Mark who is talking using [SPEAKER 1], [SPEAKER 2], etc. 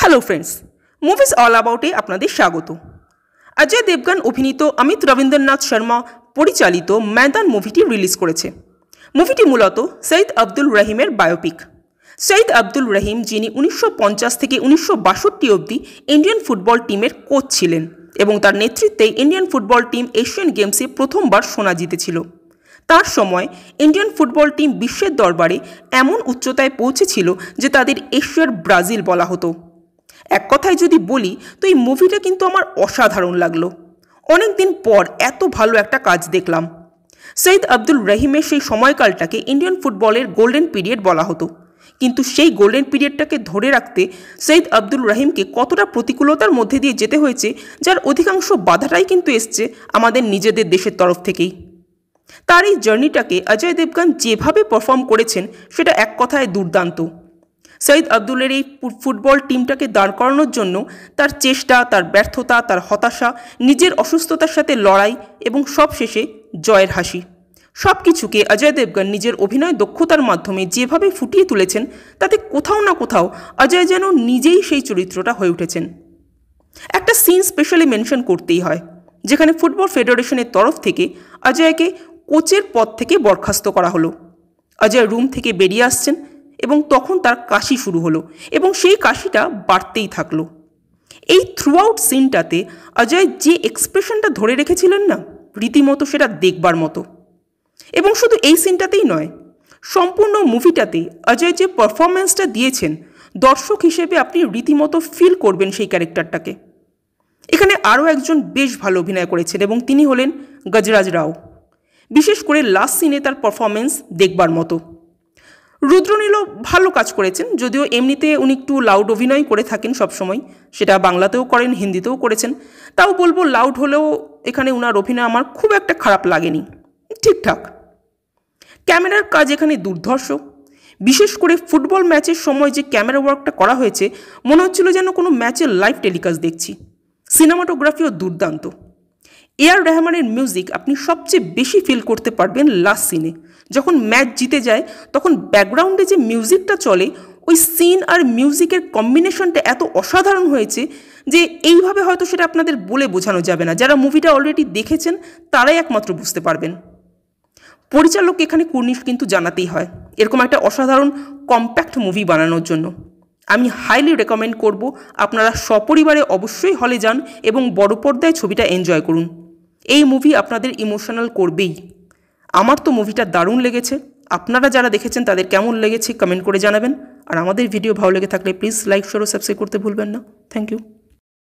[SPEAKER 1] Hello friends, movies all অ্যাবাউটে আপনাদের স্বাগত। অজয় দেবগন অভিনীত অমিত রবীন্দ্রনাথ শর্মা পরিচালিত ময়দান মুভিটি রিলিজ করেছে। মুভিটি মূলত সৈয়দ আব্দুল রহিমের বায়োপিক। সৈয়দ আব্দুল রহিম, যিনি 1950 থেকে 1962 অবধি ইন্ডিয়ান ফুটবল টিমের কোচ ছিলেন এবং তার নেতৃত্বে ইন্ডিয়ান ফুটবল টিম এশিয়ান গেমসে প্রথমবার সোনা জিতেছিল। তার সময় ইন্ডিয়ান ফুটবল টিম বিশ্বের দরবারে এমন উচ্চতায় পৌঁছেছিল যে তাদের এশিয়ার ব্রাজিল বলা হতো। এক কথায় যদি বলি তো এই মুভিটা কিন্তু আমার অসাধারণ লাগলো। অনেক দিন পর এত ভালো একটা কাজ দেখলাম। সৈয়দ আব্দুল রহিমের সেই সময়কালটাকে ইন্ডিয়ান ফুটবলের গোল্ডেন পিরিয়ড বলা হতো, কিন্তু সেই গোল্ডেন পিরিয়ডটাকে ধরে রাখতে সৈয়দ আব্দুল রহিমকে কতটা প্রতিকূলতার মধ্যে দিয়ে যেতে হয়েছে, যার অধিকাংশ বাধাটাই কিন্তু এসছে আমাদের নিজেদের দেশের তরফ থেকেই। তার এই জার্নিটাকে অজয় দেবগন যেভাবে পারফর্ম করেছেন সেটা এক কথায় দুর্দান্ত। সৈয়দ আব্দুলের এই ফুটবল টিমটাকে দাঁড় করানোর জন্য তার চেষ্টা, তার ব্যর্থতা, তার হতাশা, নিজের অসুস্থতার সাথে লড়াই এবং সবশেষে জয়ের হাসি, সব কিছুকে অজয় দেবগন নিজের অভিনয় দক্ষতার মাধ্যমে যেভাবে ফুটিয়ে তুলেছেন, তাতে কোথাও না কোথাও অজয় যেন নিজেই সেই চরিত্রটা হয়ে উঠেছেন। একটা সিন স্পেশালি মেনশন করতেই হয়, যেখানে ফুটবল ফেডারেশনের তরফ থেকে অজয়কে কোচের পদ থেকে বরখাস্ত করা হলো। অজয় রুম থেকে বেরিয়ে আসছেন এবং তখন তার কাশি শুরু হলো এবং সেই কাশিটা বাড়তেই থাকলো। এই থ্রু আউট সিনটাতে অজয় যে এক্সপ্রেশনটা ধরে রেখেছিলেন না, রীতিমতো সেটা দেখবার মতো। এবং শুধু এই সিনটাতেই নয়, সম্পূর্ণ মুভিটাতে অজয় যে পারফরমেন্সটা দিয়েছেন, দর্শক হিসেবে আপনি রীতিমতো ফিল করবেন সেই ক্যারেক্টারটাকে। এখানে আরও একজন বেশ ভালো অভিনয় করেছেন এবং তিনি হলেন গজরাজ রাও। বিশেষ করে লাস্ট সিনে তার পারফরমেন্স দেখবার মতো। রুদ্রনীলও ভালো কাজ করেছেন, যদিও এমনিতে উনি একটু লাউড অভিনয় করে থাকেন সবসময়, সেটা বাংলাতেও করেন, হিন্দিতেও করেছেন। তাও বলবো লাউড হলেও এখানে ওনার অভিনয় আমার খুব একটা খারাপ লাগেনি, ঠিকঠাক। ক্যামেরার কাজ এখানে দুর্ধর্ষ। বিশেষ করে ফুটবল ম্যাচের সময় যে ক্যামেরা ওয়ার্কটা করা হয়েছে, মনে হচ্ছিল যেন কোনো ম্যাচের লাইভ টেলিকাস্ট দেখছি। সিনেমাটোগ্রাফিও দুর্দান্ত। এআর রহমানের মিউজিক আপনি সবচেয়ে বেশি ফিল করতে পারবেন লাস্ট সিনে, যখন ম্যাচ জিতে যায় তখন ব্যাকগ্রাউন্ডে যে মিউজিকটা চলে, ওই সিন আর মিউজিকের কম্বিনেশনটা এত অসাধারণ হয়েছে যে এইভাবে হয়তো সেটা আপনাদের বলে বোঝানো যাবে না। যারা মুভিটা অলরেডি দেখেছেন তারাই একমাত্র বুঝতে পারবেন। পরিচালক এখানে কুর্নিশ কিন্তু জানাতেই হয় এরকম একটা অসাধারণ কম্প্যাক্ট মুভি বানানোর জন্য। আমি হাইলি রেকমেন্ড করব আপনারা সপরিবারে অবশ্যই হলে যান এবং বড় পর্দায় ছবিটা এনজয় করুন। এই মুভি আপনাদের ইমোশনাল করবেই। আমার তো মুভিটা দারুণ লেগেছে। আপনারা যারা দেখেছেন তাদের কেমন লেগেছে কমেন্ট করে জানাবেন। আর আমাদের ভিডিও ভালো লেগে থাকলে প্লিজ লাইক, শেয়ার ও সাবস্ক্রাইব করতে ভুলবেন না। Thank you.